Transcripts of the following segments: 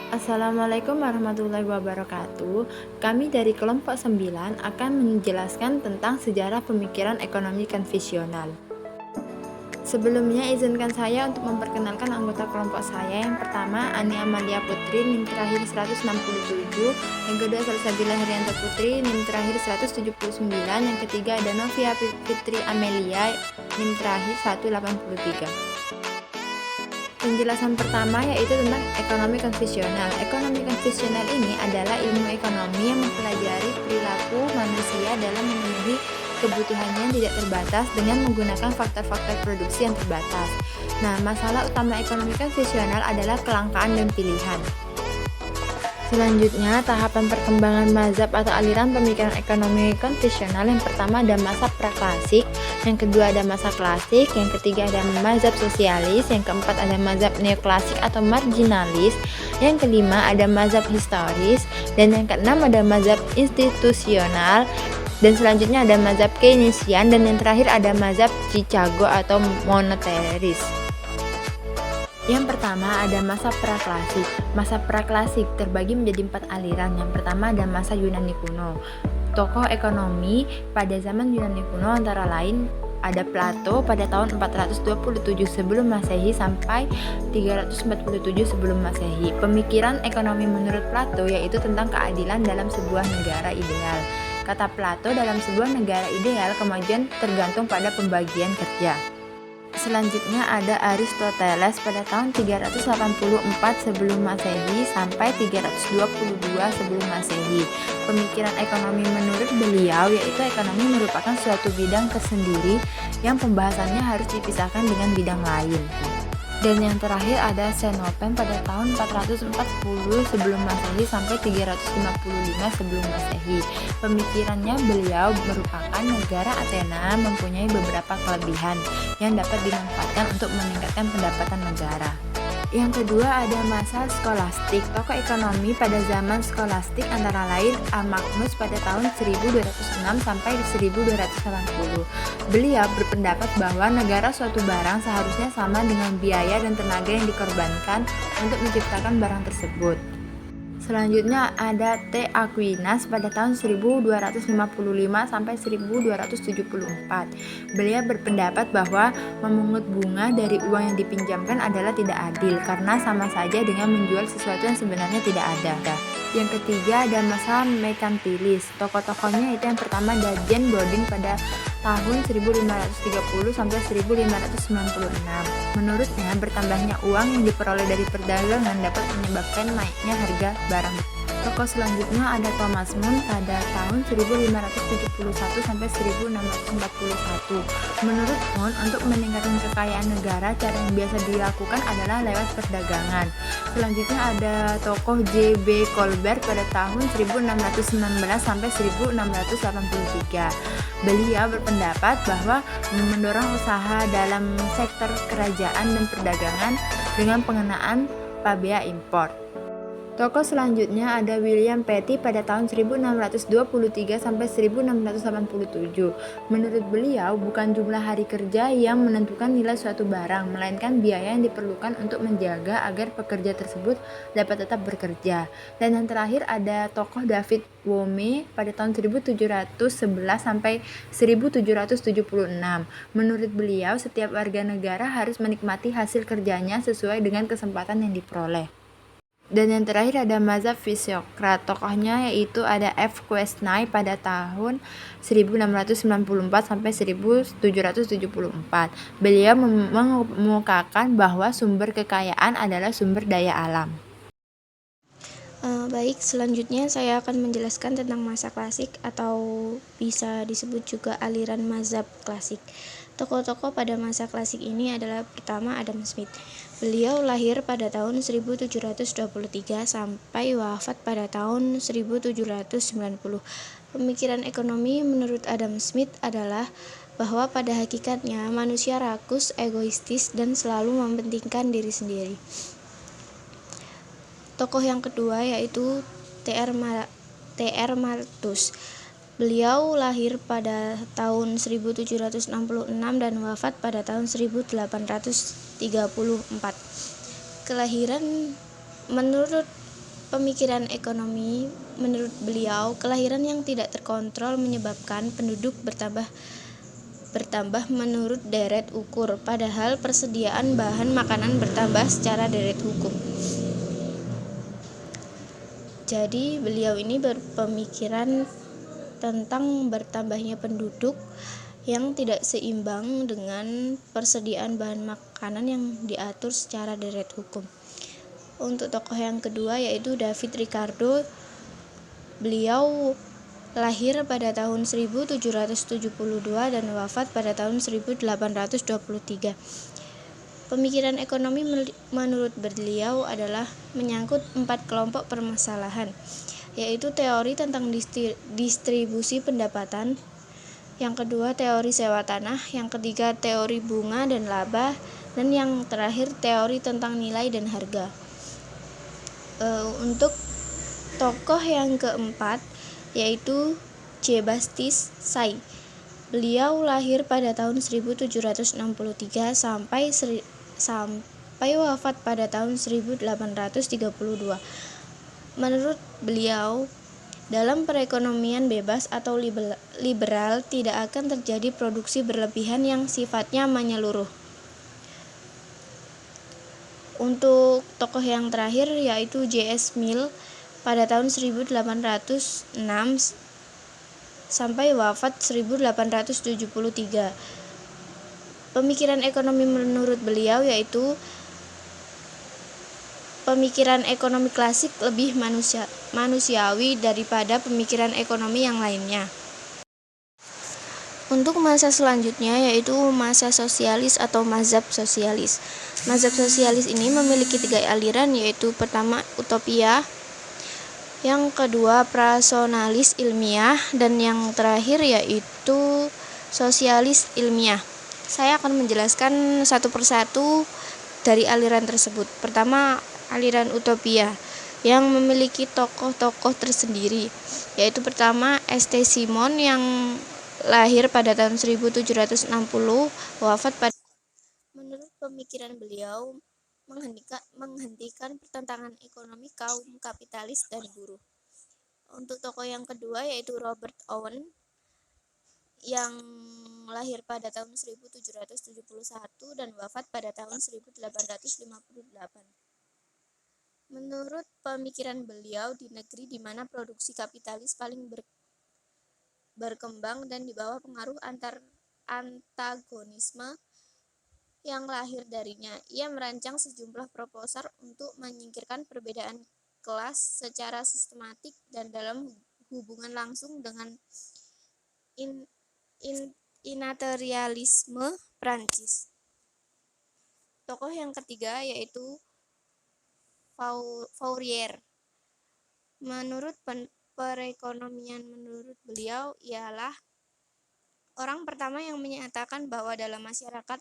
Assalamualaikum warahmatullahi wabarakatuh. Kami dari kelompok 9 akan menjelaskan tentang sejarah pemikiran ekonomi konvensional. Sebelumnya izinkan saya untuk memperkenalkan anggota kelompok saya. Yang pertama, Ani Amalia Putri, NIM terakhir 167. Yang kedua, Salsabila Herianto Putri, NIM terakhir 179. Yang ketiga, ada Novia Fitri Amelia, NIM terakhir 183. Penjelasan pertama yaitu tentang ekonomi konvensional. Ekonomi konvensional ini adalah ilmu ekonomi yang mempelajari perilaku manusia dalam memenuhi kebutuhannya yang tidak terbatas dengan menggunakan faktor-faktor produksi yang terbatas. Nah, masalah utama ekonomi konvensional adalah kelangkaan dan pilihan. Selanjutnya, tahapan perkembangan mazhab atau aliran pemikiran ekonomi konvensional. Yang pertama ada masa praklasik, yang kedua ada masa klasik, yang ketiga ada mazhab sosialis, yang keempat ada mazhab neoklasik atau marginalis, yang kelima ada mazhab historis, dan yang keenam ada mazhab institusional, dan selanjutnya ada mazhab Keynesian, dan yang terakhir ada mazhab Chicago atau moneteris. Yang pertama ada masa praklasik. Masa praklasik terbagi menjadi 4 aliran. Yang pertama ada masa Yunani kuno. Tokoh ekonomi pada zaman Yunani kuno antara lain ada Plato pada tahun 427 sebelum Masehi sampai 347 sebelum Masehi. Pemikiran ekonomi menurut Plato yaitu tentang keadilan dalam sebuah negara ideal. Kata Plato, dalam sebuah negara ideal kemajuan tergantung pada pembagian kerja. Selanjutnya ada Aristoteles pada tahun 384 sebelum Masehi sampai 322 sebelum Masehi. Pemikiran ekonomi menurut beliau yaitu ekonomi merupakan suatu bidang tersendiri yang pembahasannya harus dipisahkan dengan bidang lain. Dan yang terakhir ada Xenophon pada tahun 440 sebelum Masehi sampai 355 sebelum Masehi. Pemikirannya beliau merupakan negara Athena mempunyai beberapa kelebihan yang dapat dimanfaatkan untuk meningkatkan pendapatan negara. Yang kedua ada masa skolastik. Tokoh ekonomi pada zaman skolastik antara lain Magnus pada tahun 1206 sampai 1280. Beliau berpendapat bahwa negara suatu barang seharusnya sama dengan biaya dan tenaga yang dikorbankan untuk menciptakan barang tersebut. Selanjutnya ada T. Aquinas pada tahun 1255 sampai 1274. Beliau berpendapat bahwa memungut bunga dari uang yang dipinjamkan adalah tidak adil karena sama saja dengan menjual sesuatu yang sebenarnya tidak ada. Yang ketiga ada masa merkantilis. Tokoh-tokohnya itu yang pertama ada Jane Bodin pada tahun 1530 sampai 1596. Menurutnya bertambahnya uang yang diperoleh dari perdagangan dapat menyebabkan naiknya harga barang. Tokoh selanjutnya ada Thomas More pada tahun 1571 sampai 1641. Menurut More, untuk meningkatkan kekayaan negara, cara yang biasa dilakukan adalah lewat perdagangan. Selanjutnya ada tokoh J.B. Colbert pada tahun 1619 sampai 1683. Beliau berpendapat bahwa mendorong usaha dalam sektor kerajaan dan perdagangan dengan pengenaan pabea impor. Tokoh selanjutnya ada William Petty pada tahun 1623 sampai 1687. Menurut beliau, bukan jumlah hari kerja yang menentukan nilai suatu barang, melainkan biaya yang diperlukan untuk menjaga agar pekerja tersebut dapat tetap bekerja. Dan yang terakhir ada tokoh David Hume pada tahun 1711 sampai 1776. Menurut beliau, setiap warga negara harus menikmati hasil kerjanya sesuai dengan kesempatan yang diperoleh. Dan yang terakhir ada mazhab Fisiokrat. Tokohnya yaitu ada F. Quesnay pada tahun 1694 sampai 1774. Beliau mengemukakan bahwa sumber kekayaan adalah sumber daya alam. Baik, selanjutnya saya akan menjelaskan tentang masa klasik atau bisa disebut juga aliran mazhab klasik. Tokoh-tokoh pada masa klasik ini adalah pertama Adam Smith. Beliau lahir pada tahun 1723 sampai wafat pada tahun 1790. Pemikiran ekonomi menurut Adam Smith adalah bahwa pada hakikatnya manusia rakus, egoistis, dan selalu mementingkan diri sendiri. Tokoh yang kedua yaitu T.R. Malthus. Beliau lahir pada tahun 1766 dan wafat pada tahun 1834. Kelahiran menurut pemikiran ekonomi, menurut beliau, kelahiran yang tidak terkontrol menyebabkan penduduk bertambah menurut deret ukur, padahal persediaan bahan makanan bertambah secara deret hukum. Jadi beliau ini berpemikiran tentang bertambahnya penduduk yang tidak seimbang dengan persediaan bahan makanan yang diatur secara deret hukum. Untuk tokoh yang kedua yaitu David Ricardo. Beliau lahir pada tahun 1772 dan wafat pada tahun 1823. Pemikiran ekonomi menurut beliau adalah menyangkut 4 kelompok permasalahan, yaitu teori tentang distribusi pendapatan, yang kedua teori sewa tanah, yang ketiga teori bunga dan laba, dan yang terakhir teori tentang nilai dan harga. Untuk tokoh yang keempat yaitu Jean-Baptiste Say. Beliau lahir pada tahun 1763 sampai wafat pada tahun 1832. Menurut beliau, dalam perekonomian bebas atau liberal tidak akan terjadi produksi berlebihan yang sifatnya menyeluruh. Untuk tokoh yang terakhir yaitu J.S. Mill pada tahun 1806 sampai wafat 1873. Pemikiran ekonomi menurut beliau yaitu pemikiran ekonomi klasik lebih manusiawi daripada pemikiran ekonomi yang lainnya. Untuk masa selanjutnya yaitu masa sosialis atau mazhab sosialis. Mazhab sosialis ini memiliki 3 aliran, yaitu pertama utopia, yang kedua personalis ilmiah, dan yang terakhir yaitu sosialis ilmiah. Saya akan menjelaskan satu persatu dari aliran tersebut. Pertama, aliran utopia yang memiliki tokoh-tokoh tersendiri, yaitu pertama St. Simon yang lahir pada tahun 1760, wafat pada. Menurut pemikiran beliau, menghentikan pertentangan ekonomi kaum kapitalis dan buruh. Untuk tokoh yang kedua yaitu Robert Owen yang lahir pada tahun 1771 dan wafat pada tahun 1858. Menurut pemikiran beliau, di negeri di mana produksi kapitalis paling berkembang dan di bawah pengaruh antagonisme yang lahir darinya, ia merancang sejumlah proposal untuk menyingkirkan perbedaan kelas secara sistematik dan dalam hubungan langsung dengan imperialisme Prancis. Tokoh yang ketiga yaitu Fourier. Menurut perekonomian menurut beliau ialah orang pertama yang menyatakan bahwa dalam masyarakat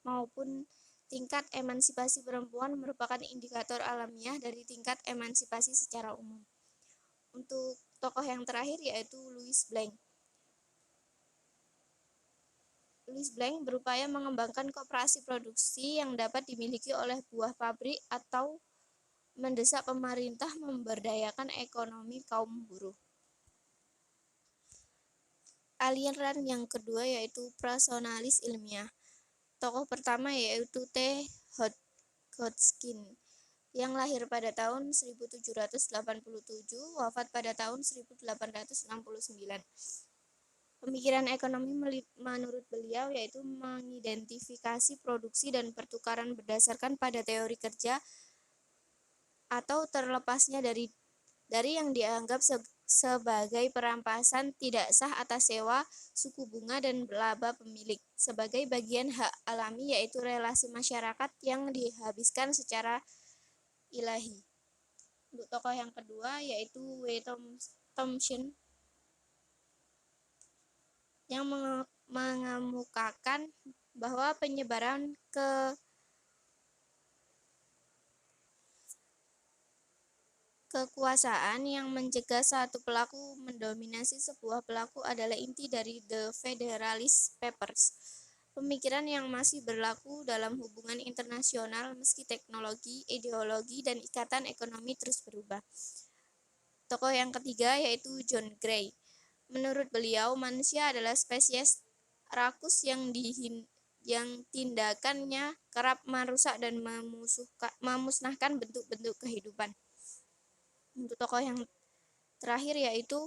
maupun tingkat emansipasi perempuan merupakan indikator alamiah dari tingkat emansipasi secara umum. Untuk tokoh yang terakhir yaitu Louis Blanc. Louis Blanc berupaya mengembangkan koperasi produksi yang dapat dimiliki oleh buah pabrik atau mendesak pemerintah memberdayakan ekonomi kaum buruh. Aliran yang kedua yaitu personalis ilmiah. Tokoh pertama yaitu T. Hodgkin yang lahir pada tahun 1787, wafat pada tahun 1869. Pemikiran ekonomi menurut beliau yaitu mengidentifikasi produksi dan pertukaran berdasarkan pada teori kerja atau terlepasnya dari yang dianggap sebagai perampasan tidak sah atas sewa, suku bunga, dan laba pemilik sebagai bagian hak alami, yaitu relasi masyarakat yang dihabiskan secara ilahi. Untuk tokoh yang kedua yaitu W. Thomson yang mengemukakan bahwa penyebaran kekuasaan yang mencegah satu pelaku mendominasi sebuah pelaku adalah inti dari The Federalist Papers. pemikiran yang masih berlaku dalam hubungan internasional meski teknologi, ideologi, dan ikatan ekonomi terus berubah. Tokoh yang ketiga yaitu John Gray. Menurut beliau, manusia adalah spesies rakus yang tindakannya kerap merusak dan memusnahkan bentuk-bentuk kehidupan. Untuk tokoh yang terakhir yaitu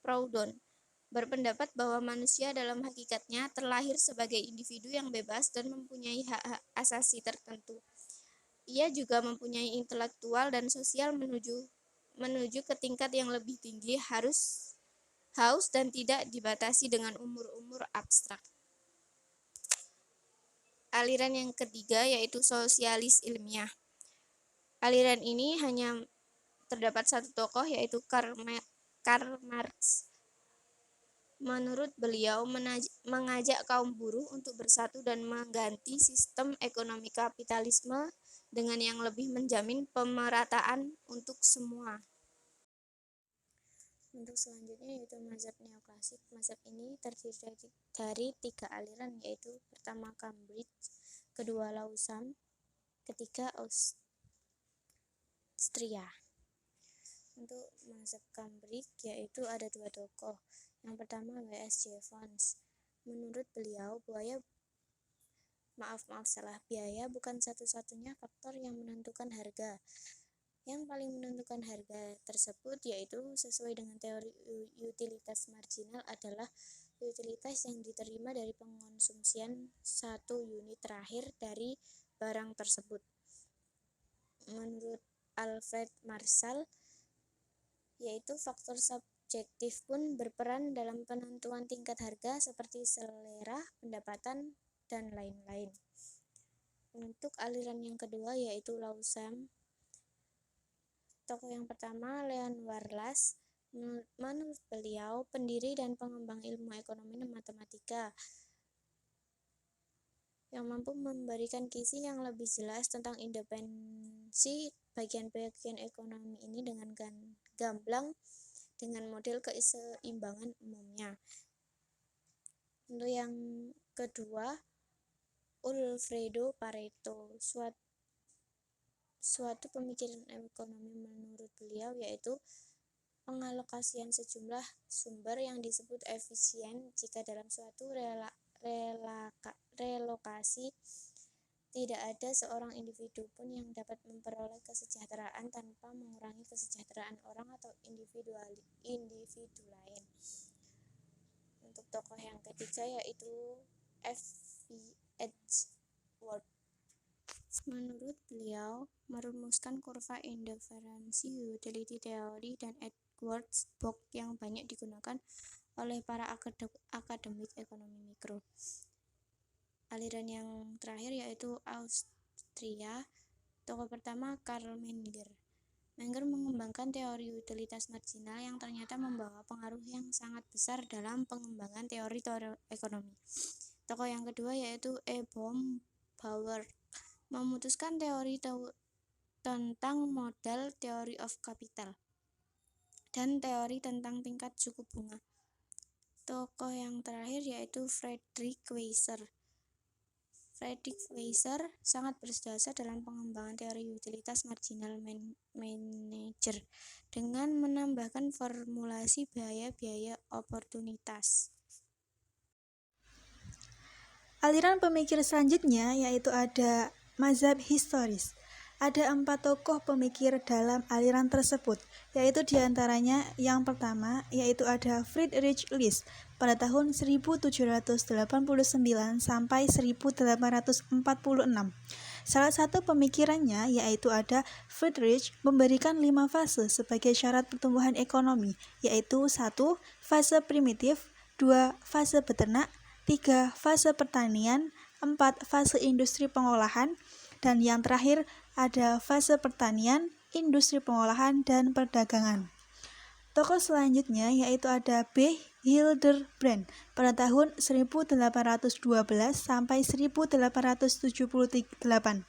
Proudhon, berpendapat bahwa manusia dalam hakikatnya terlahir sebagai individu yang bebas dan mempunyai hak-hak asasi tertentu. Ia juga mempunyai intelektual dan sosial menuju ke tingkat yang lebih tinggi, haus dan tidak dibatasi dengan umur-umur abstrak. Aliran yang ketiga yaitu sosialis ilmiah. Aliran ini hanya terdapat satu tokoh yaitu Karl Marx. Menurut beliau, mengajak kaum buruh untuk bersatu dan mengganti sistem ekonomi kapitalisme dengan yang lebih menjamin pemerataan untuk semua. Untuk selanjutnya yaitu mazhab neoklasik. Mazhab ini terdiri dari 3 aliran, yaitu pertama Cambridge, kedua Lausanne, ketiga Austria. Untuk mazhab Cambridge yaitu ada 2 tokoh. Yang pertama W.S. Jevons. Menurut beliau, biaya bukan satu-satunya faktor yang menentukan harga. Yang paling menentukan harga tersebut yaitu sesuai dengan teori utilitas marginal adalah utilitas yang diterima dari pengonsumsian 1 unit terakhir dari barang tersebut. Menurut Alfred Marshall, yaitu faktor subjektif pun berperan dalam penentuan tingkat harga seperti selera, pendapatan, dan lain-lain. Untuk aliran yang kedua yaitu Lausanne. Tokoh yang pertama Leon Warlas. Menurut beliau, pendiri dan pengembang ilmu ekonomi dan matematika yang mampu memberikan kisi yang lebih jelas tentang independensi bagian-bagian ekonomi ini dengan gamblang dengan model keseimbangan umumnya. Untuk yang kedua, Alfredo Pareto. Suatu pemikiran ekonomi menurut beliau yaitu pengalokasian sejumlah sumber yang disebut efisien jika dalam suatu relokasi tidak ada seorang individu pun yang dapat memperoleh kesejahteraan tanpa mengurangi kesejahteraan orang atau individu lain. Untuk tokoh yang ketiga yaitu F.V. Edgeworth. Menurut beliau, merumuskan kurva indiferensi utility theory dan Edgeworth box yang banyak digunakan oleh para akademik ekonomi mikro. Aliran yang terakhir yaitu Austria. Tokoh pertama Karl Menger. Menger mengembangkan teori utilitas marginal yang ternyata membawa pengaruh yang sangat besar dalam pengembangan teori ekonomi. Tokoh yang kedua yaitu E. Baumgart memutuskan teori tentang modal theory of capital dan teori tentang tingkat suku bunga. Tokoh yang terakhir yaitu Friedrich Weiser. Friedrich Weiser sangat berjasa dalam pengembangan teori utilitas marginal manager dengan menambahkan formulasi biaya oportunitas. Aliran pemikir selanjutnya yaitu ada mazhab historis. Ada 4 tokoh pemikir dalam aliran tersebut, yaitu diantaranya yang pertama yaitu ada Friedrich List pada tahun 1789 sampai 1846. Salah satu pemikirannya yaitu ada Friedrich memberikan 5 fase sebagai syarat pertumbuhan ekonomi, yaitu 1. Fase primitif, 2. Fase beternak, 3. Fase pertanian, 4. Fase industri pengolahan, dan yang terakhir ada fase pertanian, industri pengolahan, dan perdagangan. Tokoh selanjutnya yaitu ada B. Hildebrand pada tahun 1812 sampai 1878.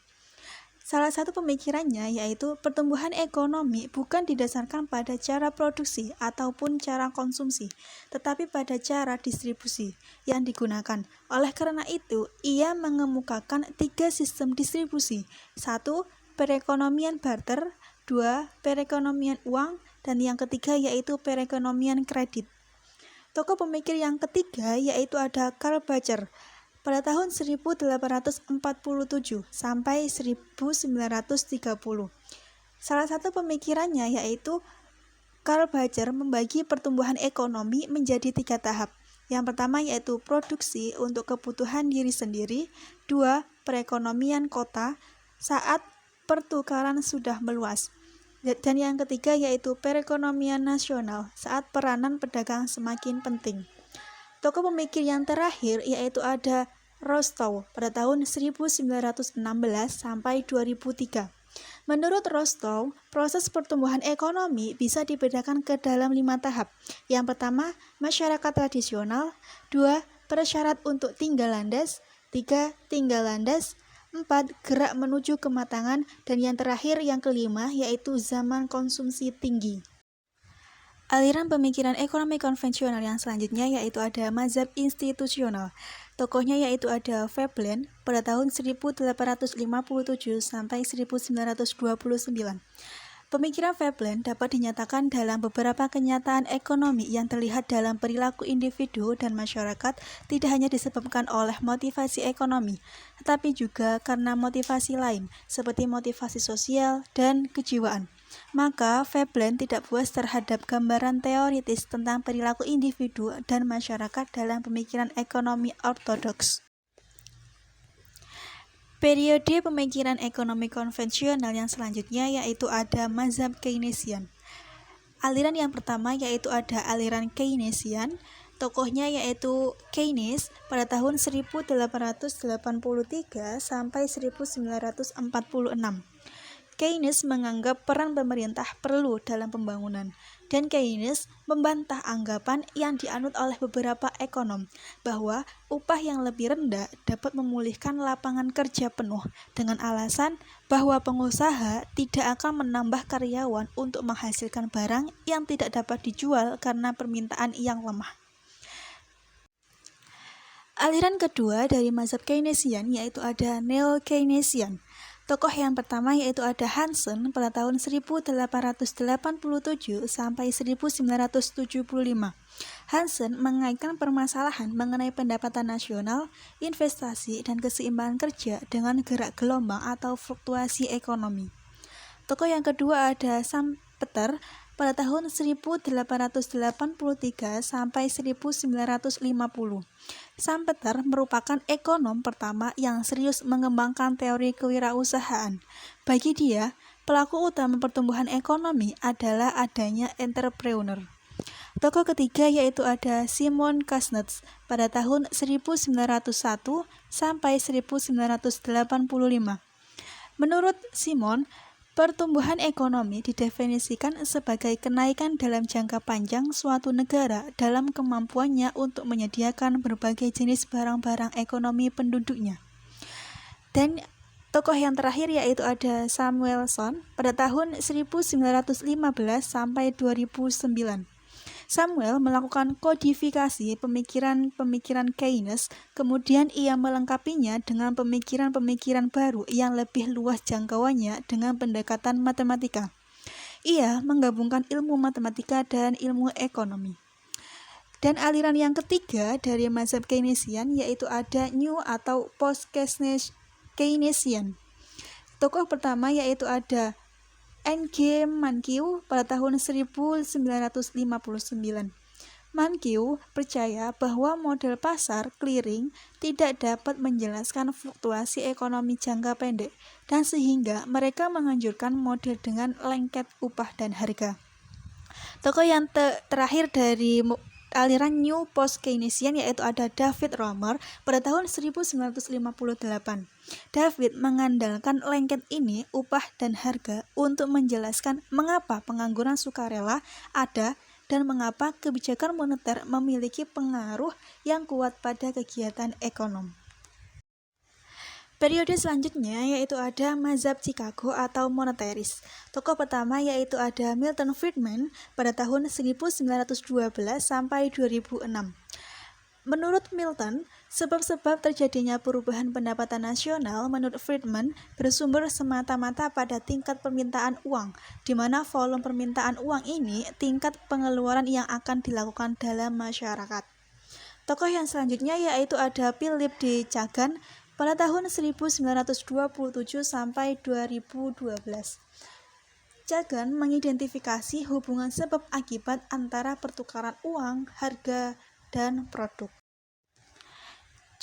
Salah satu pemikirannya yaitu pertumbuhan ekonomi bukan didasarkan pada cara produksi ataupun cara konsumsi, tetapi pada cara distribusi yang digunakan. Oleh karena itu, ia mengemukakan 3 sistem distribusi. 1. Perekonomian barter, 2. Perekonomian uang, dan yang ketiga yaitu perekonomian kredit. Tokoh pemikir yang ketiga yaitu ada Karl Bacher pada tahun 1847 sampai 1930. Salah satu pemikirannya yaitu Karl Bacher membagi pertumbuhan ekonomi menjadi 3 tahap. Yang pertama yaitu produksi untuk kebutuhan diri sendiri, 2. Perekonomian kota saat pertukaran sudah meluas, dan yang ketiga yaitu perekonomian nasional saat peranan pedagang semakin penting. Tokoh pemikir yang terakhir yaitu ada Rostow pada tahun 1916 sampai 2003. Menurut Rostow, proses pertumbuhan ekonomi bisa dibedakan ke dalam 5 tahap. Yang pertama, masyarakat tradisional, 2. Persyarat untuk tinggal landas, 3. Tinggal landas, 4. Gerak menuju kematangan, dan yang terakhir yang kelima yaitu zaman konsumsi tinggi. Aliran pemikiran ekonomi konvensional yang selanjutnya yaitu ada mazhab institusional. Tokohnya yaitu ada Veblen pada tahun 1857 sampai 1929. Pemikiran Veblen dapat dinyatakan dalam beberapa kenyataan ekonomi yang terlihat dalam perilaku individu dan masyarakat, tidak hanya disebabkan oleh motivasi ekonomi, tetapi juga karena motivasi lain, seperti motivasi sosial dan kejiwaan. Maka Veblen tidak puas terhadap gambaran teoritis tentang perilaku individu dan masyarakat dalam pemikiran ekonomi ortodoks. Periode pemikiran ekonomi konvensional yang selanjutnya yaitu ada mazhab Keynesian. Aliran yang pertama yaitu ada aliran Keynesian. Tokohnya yaitu Keynes pada tahun 1883 sampai 1946. Keynes menganggap peran pemerintah perlu dalam pembangunan, dan Keynes membantah anggapan yang dianut oleh beberapa ekonom bahwa upah yang lebih rendah dapat memulihkan lapangan kerja penuh dengan alasan bahwa pengusaha tidak akan menambah karyawan untuk menghasilkan barang yang tidak dapat dijual karena permintaan yang lemah. Aliran kedua dari mazhab Keynesian yaitu ada Neo-Keynesian. Tokoh yang pertama yaitu ada Hansen pada tahun 1887 sampai 1975. Hansen mengaitkan permasalahan mengenai pendapatan nasional, investasi, dan keseimbangan kerja dengan gerak gelombang atau fluktuasi ekonomi. Tokoh yang kedua ada Schumpeter pada tahun 1883 sampai 1950. Schumpeter merupakan ekonom pertama yang serius mengembangkan teori kewirausahaan. Bagi dia, pelaku utama pertumbuhan ekonomi adalah adanya entrepreneur. Tokoh ketiga yaitu ada Simon Kuznets pada tahun 1901 sampai 1985. Menurut Simon, pertumbuhan ekonomi didefinisikan sebagai kenaikan dalam jangka panjang suatu negara dalam kemampuannya untuk menyediakan berbagai jenis barang-barang ekonomi penduduknya. Dan tokoh yang terakhir yaitu ada Samuelson pada tahun 1915 sampai 2009. Samuel melakukan kodifikasi pemikiran Keynes, kemudian ia melengkapinya dengan pemikiran-pemikiran baru yang lebih luas jangkauannya dengan pendekatan matematika. Ia menggabungkan ilmu matematika dan ilmu ekonomi. Dan aliran yang ketiga dari mazhab Keynesian yaitu ada New atau Post-Keynesian. Tokoh pertama yaitu ada N.G. Mankiw pada tahun 1959. Mankiw percaya bahwa model pasar clearing tidak dapat menjelaskan fluktuasi ekonomi jangka pendek, dan sehingga mereka menganjurkan model dengan lengket upah dan harga. Tokoh yang terakhir dari aliran New Post-Keynesian yaitu ada David Romer pada tahun 1958. David mengandalkan lengket ini, upah dan harga, untuk menjelaskan mengapa pengangguran sukarela ada dan mengapa kebijakan moneter memiliki pengaruh yang kuat pada kegiatan ekonomi. Periode selanjutnya yaitu ada mazhab Chicago atau monetaris. Tokoh pertama yaitu ada Milton Friedman pada tahun 1912 sampai 2006. Menurut Milton, sebab-sebab terjadinya perubahan pendapatan nasional menurut Friedman bersumber semata-mata pada tingkat permintaan uang, di mana volume permintaan uang ini tingkat pengeluaran yang akan dilakukan dalam masyarakat. Tokoh yang selanjutnya yaitu ada Philip D. Kagan pada tahun 1927 sampai 2012. Kagan mengidentifikasi hubungan sebab akibat antara pertukaran uang, harga, dan produk.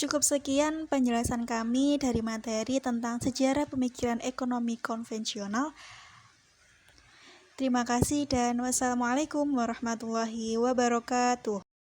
Cukup sekian penjelasan kami dari materi tentang sejarah pemikiran ekonomi konvensional. Terima kasih dan wassalamualaikum warahmatullahi wabarakatuh.